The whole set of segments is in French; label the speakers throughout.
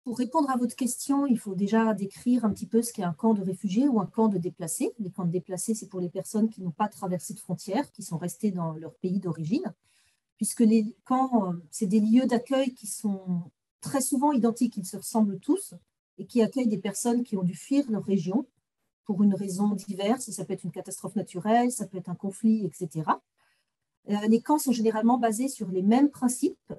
Speaker 1: Pour répondre à votre question, il faut déjà décrire un petit peu ce qu'est un camp de réfugiés ou un camp de déplacés. Les camps de déplacés, c'est pour les personnes qui n'ont pas traversé de frontières, qui sont restées dans leur pays d'origine, puisque les camps, c'est des lieux d'accueil qui sont très souvent identiques, ils se ressemblent tous, et qui accueillent des personnes qui ont dû fuir leur région pour une raison diverse. Ça peut être une catastrophe naturelle, ça peut être un conflit, etc. Les camps sont généralement basés sur les mêmes principes,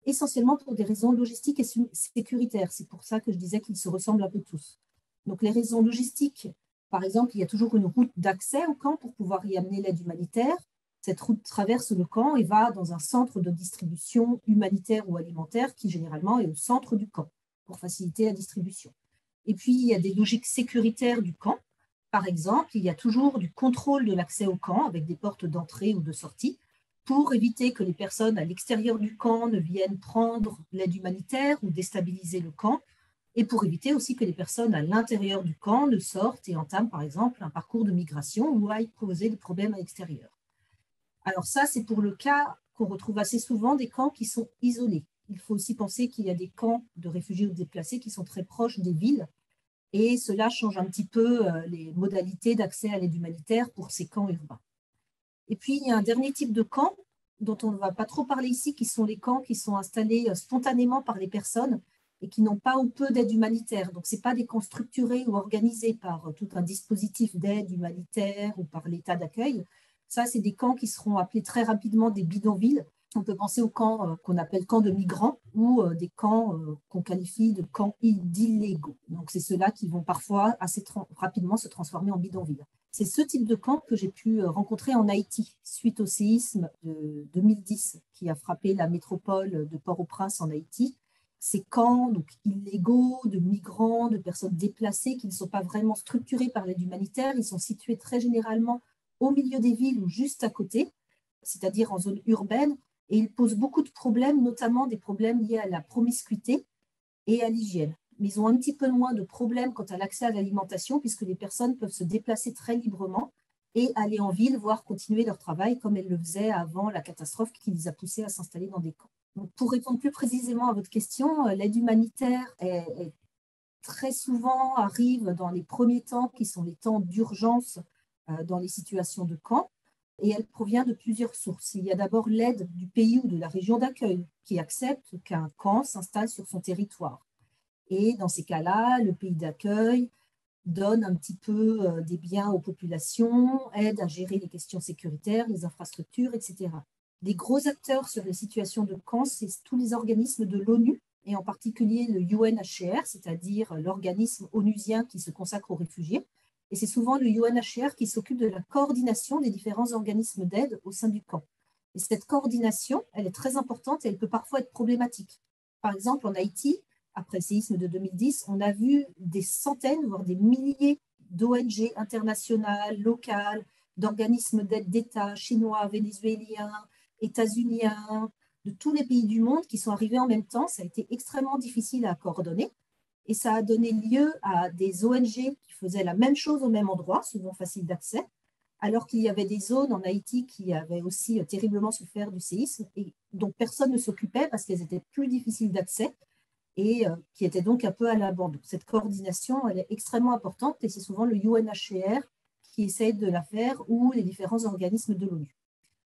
Speaker 1: essentiellement pour des raisons logistiques et sécuritaires. C'est pour ça que je disais qu'ils se ressemblent un peu tous. Donc les raisons logistiques, par exemple, il y a toujours une route d'accès au camp pour pouvoir y amener l'aide humanitaire. Cette route traverse le camp et va dans un centre de distribution humanitaire ou alimentaire qui généralement est au centre du camp pour faciliter la distribution. Et puis, il y a des logiques sécuritaires du camp. Par exemple, il y a toujours du contrôle de l'accès au camp avec des portes d'entrée ou de sortie pour éviter que les personnes à l'extérieur du camp ne viennent prendre l'aide humanitaire ou déstabiliser le camp, et pour éviter aussi que les personnes à l'intérieur du camp ne sortent et entament, par exemple, un parcours de migration ou aillent poser des problèmes à l'extérieur. Alors ça, c'est pour le cas qu'on retrouve assez souvent des camps qui sont isolés. Il faut aussi penser qu'il y a des camps de réfugiés ou de déplacés qui sont très proches des villes, et cela change un petit peu les modalités d'accès à l'aide humanitaire pour ces camps urbains. Et puis, il y a un dernier type de camp dont on ne va pas trop parler ici, qui sont les camps qui sont installés spontanément par les personnes et qui n'ont pas ou peu d'aide humanitaire. Donc, ce n'est pas des camps structurés ou organisés par tout un dispositif d'aide humanitaire ou par l'état d'accueil. Ça, c'est des camps qui seront appelés très rapidement des bidonvilles. On peut penser aux camps qu'on appelle camps de migrants ou des camps qu'on qualifie de camps d'illégaux. Donc, c'est ceux-là qui vont parfois assez rapidement se transformer en bidonvilles. C'est ce type de camp que j'ai pu rencontrer en Haïti suite au séisme de 2010 qui a frappé la métropole de Port-au-Prince en Haïti. Ces camps donc, illégaux, de migrants, de personnes déplacées qui ne sont pas vraiment structurés par l'aide humanitaire, ils sont situés très généralement au milieu des villes ou juste à côté, c'est-à-dire en zone urbaine, et ils posent beaucoup de problèmes, notamment des problèmes liés à la promiscuité et à l'hygiène. Mais ils ont un petit peu moins de problèmes quant à l'accès à l'alimentation, puisque les personnes peuvent se déplacer très librement et aller en ville, voire continuer leur travail comme elles le faisaient avant la catastrophe qui les a poussés à s'installer dans des camps. Donc, pour répondre plus précisément à votre question, l'aide humanitaire très souvent arrive dans les premiers temps, qui sont les temps d'urgence dans les situations de camp, et elle provient de plusieurs sources. Il y a d'abord l'aide du pays ou de la région d'accueil qui accepte qu'un camp s'installe sur son territoire. Et dans ces cas-là, le pays d'accueil donne un petit peu des biens aux populations, aide à gérer les questions sécuritaires, les infrastructures, etc. Les gros acteurs sur les situations de camp, c'est tous les organismes de l'ONU, et en particulier le UNHCR, c'est-à-dire l'organisme onusien qui se consacre aux réfugiés. Et c'est souvent le UNHCR qui s'occupe de la coordination des différents organismes d'aide au sein du camp. Et cette coordination, elle est très importante et elle peut parfois être problématique. Par exemple, en Haïti, après le séisme de 2010, on a vu des centaines, voire des milliers d'ONG internationales, locales, d'organismes d'aide d'État, chinois, vénézuéliens, états-uniens, de tous les pays du monde qui sont arrivés en même temps. Ça a été extrêmement difficile à coordonner. Et ça a donné lieu à des ONG qui faisaient la même chose au même endroit, souvent facile d'accès, alors qu'il y avait des zones en Haïti qui avaient aussi terriblement souffert du séisme et dont personne ne s'occupait parce qu'elles étaient plus difficiles d'accès et qui étaient donc un peu à l'abandon. Cette coordination, elle est extrêmement importante et c'est souvent le UNHCR qui essaye de la faire ou les différents organismes de l'ONU.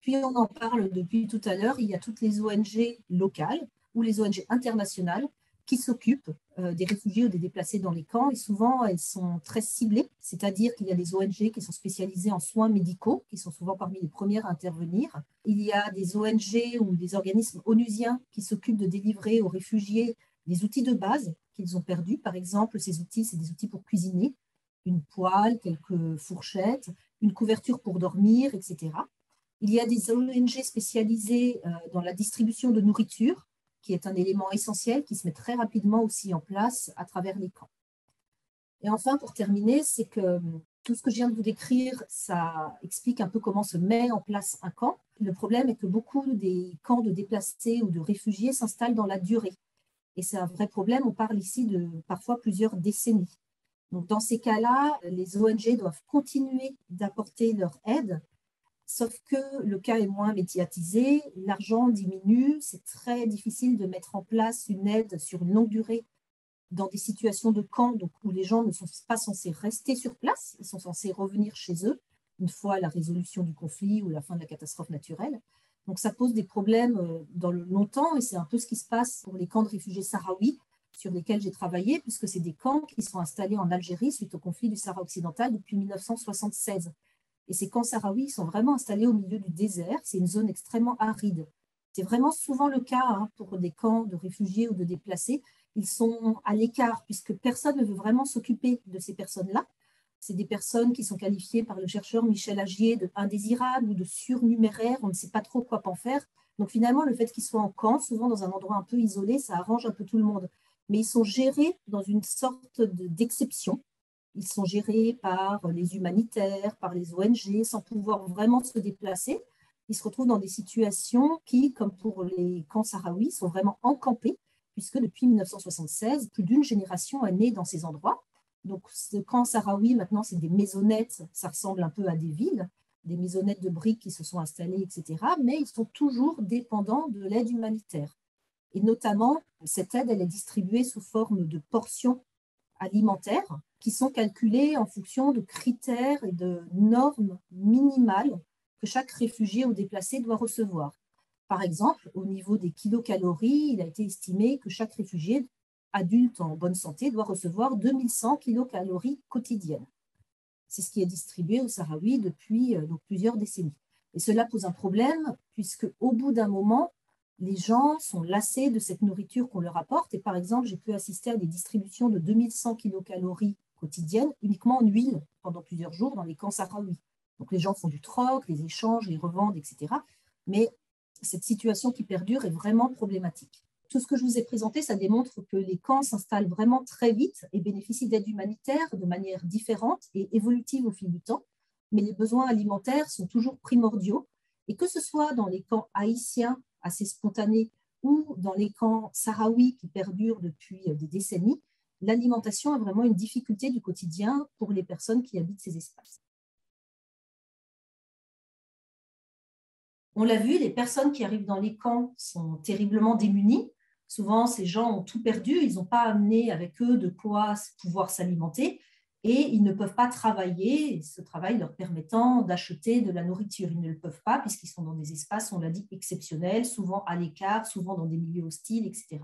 Speaker 1: Puis on en parle depuis tout à l'heure, il y a toutes les ONG locales ou les ONG internationales qui s'occupent des réfugiés ou des déplacés dans les camps, et souvent elles sont très ciblées, c'est-à-dire qu'il y a des ONG qui sont spécialisées en soins médicaux, qui sont souvent parmi les premières à intervenir. Il y a des ONG ou des organismes onusiens qui s'occupent de délivrer aux réfugiés des outils de base qu'ils ont perdus. Par exemple, ces outils, c'est des outils pour cuisiner, une poêle, quelques fourchettes, une couverture pour dormir, etc. Il y a des ONG spécialisées dans la distribution de nourriture, qui est un élément essentiel qui se met très rapidement aussi en place à travers les camps. Et enfin, pour terminer, c'est que tout ce que je viens de vous décrire, ça explique un peu comment se met en place un camp. Le problème est que beaucoup des camps de déplacés ou de réfugiés s'installent dans la durée. Et c'est un vrai problème, on parle ici de parfois plusieurs décennies. Donc, dans ces cas-là, les ONG doivent continuer d'apporter leur aide, sauf que le cas est moins médiatisé, l'argent diminue, c'est très difficile de mettre en place une aide sur une longue durée dans des situations de camp donc, où les gens ne sont pas censés rester sur place, ils sont censés revenir chez eux une fois la résolution du conflit ou la fin de la catastrophe naturelle. Donc ça pose des problèmes dans le longtemps et c'est un peu ce qui se passe pour les camps de réfugiés sahraouis sur lesquels j'ai travaillé, puisque c'est des camps qui sont installés en Algérie suite au conflit du Sahara occidental depuis 1976. Et ces camps sahraouis sont vraiment installés au milieu du désert, c'est une zone extrêmement aride. C'est vraiment souvent le cas pour des camps de réfugiés ou de déplacés. Ils sont à l'écart puisque personne ne veut vraiment s'occuper de ces personnes-là. C'est des personnes qui sont qualifiées par le chercheur Michel Agier de indésirables ou de surnuméraires, on ne sait pas trop quoi en faire. Donc finalement, le fait qu'ils soient en camp, souvent dans un endroit un peu isolé, ça arrange un peu tout le monde. Mais ils sont gérés dans une sorte d'exception. Ils sont gérés par les humanitaires, par les ONG, sans pouvoir vraiment se déplacer. Ils se retrouvent dans des situations qui, comme pour les camps sahraouis, sont vraiment encampés, puisque depuis 1976, plus d'une génération est née dans ces endroits. Donc, ce camp sahraoui, maintenant, c'est des maisonnettes, ça ressemble un peu à des villes, des maisonnettes de briques qui se sont installées, etc. Mais ils sont toujours dépendants de l'aide humanitaire. Et notamment, cette aide, elle est distribuée sous forme de portions alimentaires qui sont calculées en fonction de critères et de normes minimales que chaque réfugié ou déplacé doit recevoir. Par exemple, au niveau des kilocalories, il a été estimé que chaque réfugié adulte en bonne santé doit recevoir 2100 kilocalories quotidiennes. C'est ce qui est distribué aux Sahraouis depuis donc plusieurs décennies. Et cela pose un problème puisque au bout d'un moment, les gens sont lassés de cette nourriture qu'on leur apporte. Et par exemple, j'ai pu assister à des distributions de 2100 kilocalories quotidiennes uniquement en huile pendant plusieurs jours dans les camps sahraouis. Donc les gens font du troc, les échangent, les revendent, etc. Mais cette situation qui perdure est vraiment problématique. Tout ce que je vous ai présenté, ça démontre que les camps s'installent vraiment très vite et bénéficient d'aide humanitaire de manière différente et évolutive au fil du temps. Mais les besoins alimentaires sont toujours primordiaux. Et que ce soit dans les camps haïtiens assez spontanés ou dans les camps sahraouis qui perdurent depuis des décennies, l'alimentation est vraiment une difficulté du quotidien pour les personnes qui habitent ces espaces. On l'a vu, les personnes qui arrivent dans les camps sont terriblement démunies. Souvent, ces gens ont tout perdu, ils n'ont pas amené avec eux de quoi pouvoir s'alimenter et ils ne peuvent pas travailler, ce travail leur permettant d'acheter de la nourriture. Ils ne le peuvent pas puisqu'ils sont dans des espaces, on l'a dit, exceptionnels, souvent à l'écart, souvent dans des milieux hostiles, etc.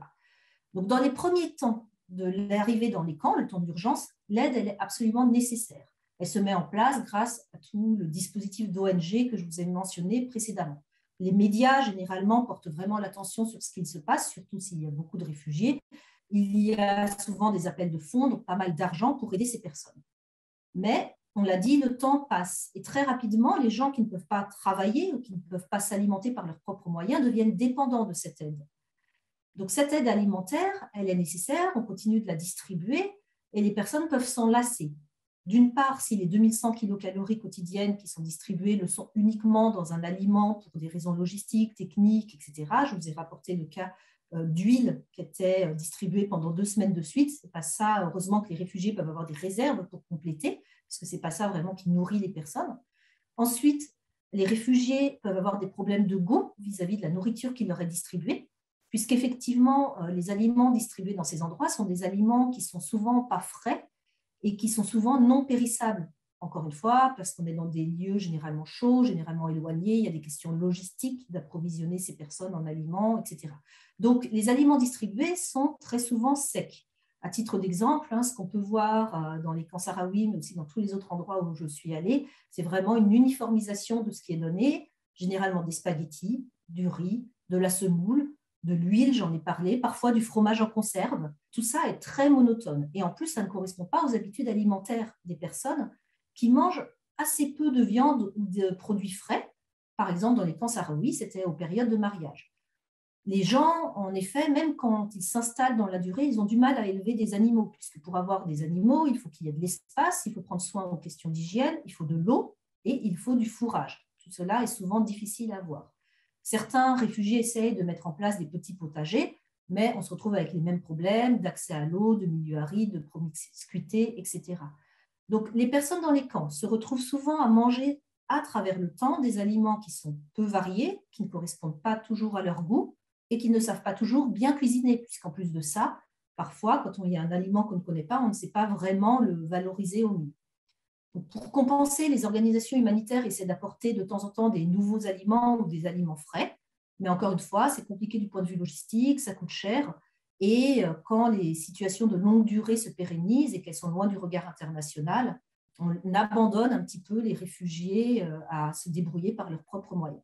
Speaker 1: Donc, dans les premiers temps de l'arrivée dans les camps, le temps d'urgence, l'aide, elle est absolument nécessaire. Elle se met en place grâce à tout le dispositif d'ONG que je vous ai mentionné précédemment. Les médias, généralement, portent vraiment l'attention sur ce qu'il se passe, surtout s'il y a beaucoup de réfugiés. Il y a souvent des appels de fonds, donc pas mal d'argent pour aider ces personnes. Mais, on l'a dit, le temps passe. Et très rapidement, les gens qui ne peuvent pas travailler ou qui ne peuvent pas s'alimenter par leurs propres moyens deviennent dépendants de cette aide. Donc, cette aide alimentaire, elle est nécessaire, on continue de la distribuer et les personnes peuvent s'en lasser. D'une part, si les 2100 kilocalories quotidiennes qui sont distribuées le sont uniquement dans un aliment pour des raisons logistiques, techniques, etc. Je vous ai rapporté le cas d'huile qui était distribuée pendant 2 semaines de suite. Ce n'est pas ça, heureusement, que les réfugiés peuvent avoir des réserves pour compléter, parce que ce n'est pas ça vraiment qui nourrit les personnes. Ensuite, les réfugiés peuvent avoir des problèmes de goût vis-à-vis de la nourriture qui leur est distribuée, puisqu'effectivement, les aliments distribués dans ces endroits sont des aliments qui sont souvent pas frais et qui sont souvent non périssables. Encore une fois, parce qu'on est dans des lieux généralement chauds, généralement éloignés, il y a des questions logistiques d'approvisionner ces personnes en aliments, etc. Donc, les aliments distribués sont très souvent secs. À titre d'exemple, ce qu'on peut voir dans les camps sahraouis, mais aussi dans tous les autres endroits où je suis allée, c'est vraiment une uniformisation de ce qui est donné, généralement des spaghettis, du riz, de la semoule, de l'huile, j'en ai parlé, parfois du fromage en conserve. Tout ça est très monotone. Et en plus, ça ne correspond pas aux habitudes alimentaires des personnes qui mangent assez peu de viande ou de produits frais. Par exemple, dans les camps sahraouis, c'était aux périodes de mariage. Les gens, en effet, même quand ils s'installent dans la durée, ils ont du mal à élever des animaux, puisque pour avoir des animaux, il faut qu'il y ait de l'espace, il faut prendre soin aux questions d'hygiène, il faut de l'eau et il faut du fourrage. Tout cela est souvent difficile à avoir. Certains réfugiés essayent de mettre en place des petits potagers, mais on se retrouve avec les mêmes problèmes d'accès à l'eau, de milieux arides, de promiscuité, etc. Donc, les personnes dans les camps se retrouvent souvent à manger à travers le temps des aliments qui sont peu variés, qui ne correspondent pas toujours à leur goût et qui ne savent pas toujours bien cuisiner, puisqu'en plus de ça, parfois, quand il y a un aliment qu'on ne connaît pas, on ne sait pas vraiment le valoriser au mieux. Donc, pour compenser, les organisations humanitaires essaient d'apporter de temps en temps des nouveaux aliments ou des aliments frais, mais encore une fois, c'est compliqué du point de vue logistique, ça coûte cher, et quand les situations de longue durée se pérennisent et qu'elles sont loin du regard international, on abandonne un petit peu les réfugiés à se débrouiller par leurs propres moyens.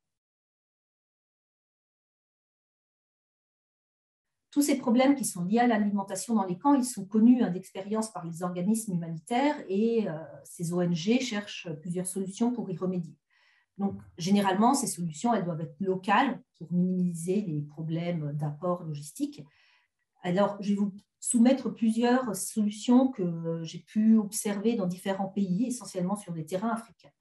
Speaker 1: Tous ces problèmes qui sont liés à l'alimentation dans les camps, ils sont connus d'expérience par les organismes humanitaires et ces ONG cherchent plusieurs solutions pour y remédier. Donc, généralement, ces solutions, elles doivent être locales pour minimiser les problèmes d'apport logistique. Alors, je vais vous soumettre plusieurs solutions que j'ai pu observer dans différents pays, essentiellement sur des terrains africains.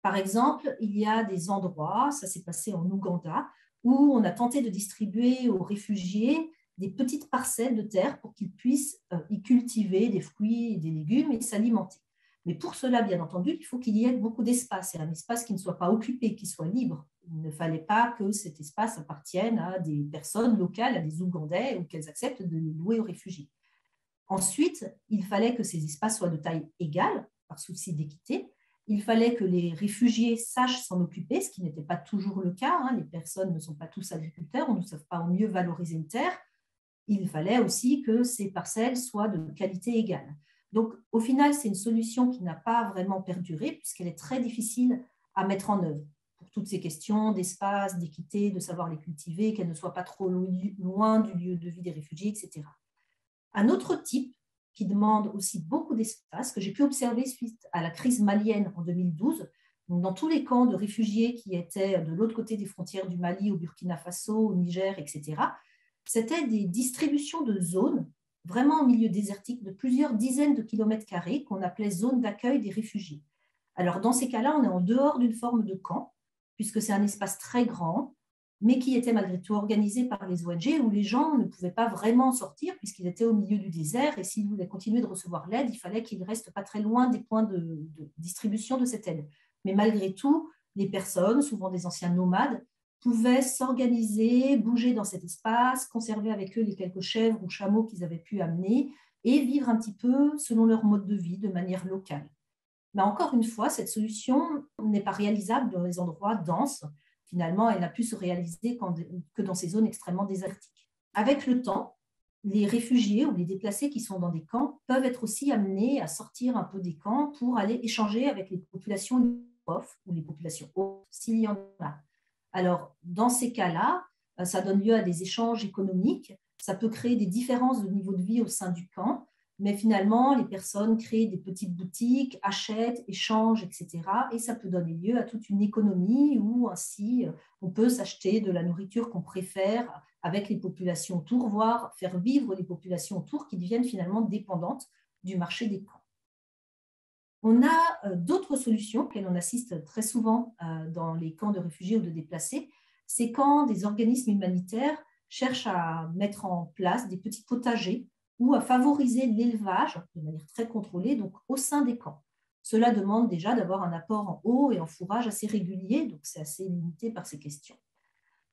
Speaker 1: Par exemple, il y a des endroits, ça s'est passé en Ouganda, où on a tenté de distribuer aux réfugiés des petites parcelles de terre pour qu'ils puissent y cultiver des fruits et des légumes et s'alimenter. Mais pour cela, bien entendu, il faut qu'il y ait beaucoup d'espace, et un espace qui ne soit pas occupé, qui soit libre. Il ne fallait pas que cet espace appartienne à des personnes locales, à des Ougandais, ou qu'elles acceptent de les louer aux réfugiés. Ensuite, il fallait que ces espaces soient de taille égale, par souci d'équité. Il fallait que les réfugiés sachent s'en occuper, ce qui n'était pas toujours le cas. Les personnes ne sont pas tous agriculteurs, on ne sait pas au mieux valoriser une terre. Il fallait aussi que ces parcelles soient de qualité égale. Donc, au final, c'est une solution qui n'a pas vraiment perduré, puisqu'elle est très difficile à mettre en œuvre pour toutes ces questions d'espace, d'équité, de savoir les cultiver, qu'elles ne soient pas trop loin du lieu de vie des réfugiés, etc. Un autre type qui demande aussi beaucoup d'espace, que j'ai pu observer suite à la crise malienne en 2012, donc dans tous les camps de réfugiés qui étaient de l'autre côté des frontières du Mali, au Burkina Faso, au Niger, etc., c'était des distributions de zones vraiment en milieu désertique de plusieurs dizaines de kilomètres carrés qu'on appelait zones d'accueil des réfugiés. Alors dans ces cas-là, on est en dehors d'une forme de camp, puisque c'est un espace très grand, mais qui était malgré tout organisé par les ONG, où les gens ne pouvaient pas vraiment sortir puisqu'ils étaient au milieu du désert, et s'ils voulaient continuer de recevoir l'aide, il fallait qu'ils ne restent pas très loin des points de distribution de cette aide. Mais malgré tout, les personnes, souvent des anciens nomades, pouvaient s'organiser, bouger dans cet espace, conserver avec eux les quelques chèvres ou chameaux qu'ils avaient pu amener et vivre un petit peu selon leur mode de vie de manière locale. Mais encore une fois, cette solution n'est pas réalisable dans les endroits denses. Finalement, elle n'a pu se réaliser que dans ces zones extrêmement désertiques. Avec le temps, les réfugiés ou les déplacés qui sont dans des camps peuvent être aussi amenés à sortir un peu des camps pour aller échanger avec les populations pauvres ou les populations hautes, s'il y en a. Alors, dans ces cas-là, ça donne lieu à des échanges économiques, ça peut créer des différences de niveau de vie au sein du camp, mais finalement, les personnes créent des petites boutiques, achètent, échangent, etc. Et ça peut donner lieu à toute une économie où ainsi on peut s'acheter de la nourriture qu'on préfère avec les populations autour, voire faire vivre les populations autour qui deviennent finalement dépendantes du marché des camps. On a d'autres solutions auxquelles on assiste très souvent dans les camps de réfugiés ou de déplacés. C'est quand des organismes humanitaires cherchent à mettre en place des petits potagers ou à favoriser l'élevage de manière très contrôlée, donc au sein des camps. Cela demande déjà d'avoir un apport en eau et en fourrage assez régulier, donc c'est assez limité par ces questions.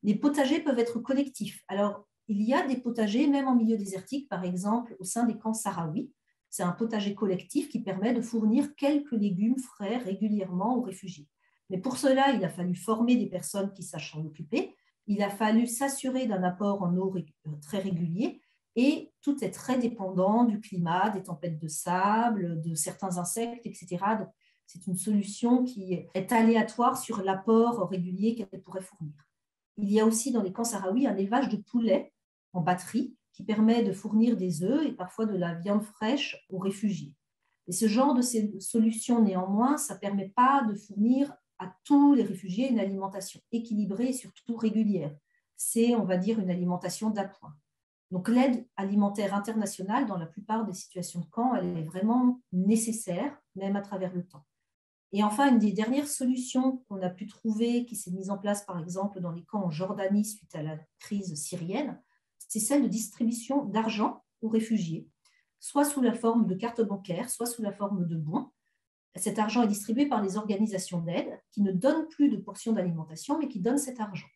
Speaker 1: Les potagers peuvent être collectifs. Alors, il y a des potagers, même en milieu désertique, par exemple au sein des camps sahraouis. C'est un potager collectif qui permet de fournir quelques légumes frais régulièrement aux réfugiés. Mais pour cela, il a fallu former des personnes qui sachent s'en occuper. Il a fallu s'assurer d'un apport en eau très régulier. Et tout est très dépendant du climat, des tempêtes de sable, de certains insectes, etc. Donc, c'est une solution qui est aléatoire sur l'apport régulier qu'elle pourrait fournir. Il y a aussi dans les camps sahraouis un élevage de poulets en batterie qui permet de fournir des œufs et parfois de la viande fraîche aux réfugiés. Et ce genre de solution, néanmoins, ça ne permet pas de fournir à tous les réfugiés une alimentation équilibrée et surtout régulière. C'est, on va dire, une alimentation d'appoint. Donc l'aide alimentaire internationale, dans la plupart des situations de camp, elle est vraiment nécessaire, même à travers le temps. Et enfin, une des dernières solutions qu'on a pu trouver, qui s'est mise en place par exemple dans les camps en Jordanie suite à la crise syrienne, c'est celle de distribution d'argent aux réfugiés, soit sous la forme de cartes bancaires, soit sous la forme de bons. Cet argent est distribué par les organisations d'aide qui ne donnent plus de portions d'alimentation, mais qui donnent cet argent.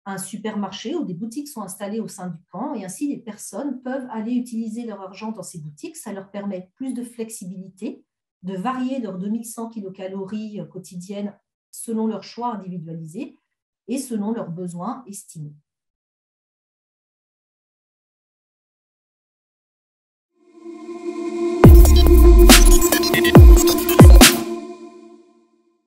Speaker 1: Un supermarché où des boutiques sont installées au sein du camp et ainsi les personnes peuvent aller utiliser leur argent dans ces boutiques. Ça leur permet plus de flexibilité, de varier leurs 2100 kilocalories quotidiennes selon leurs choix individualisés et selon leurs besoins estimés.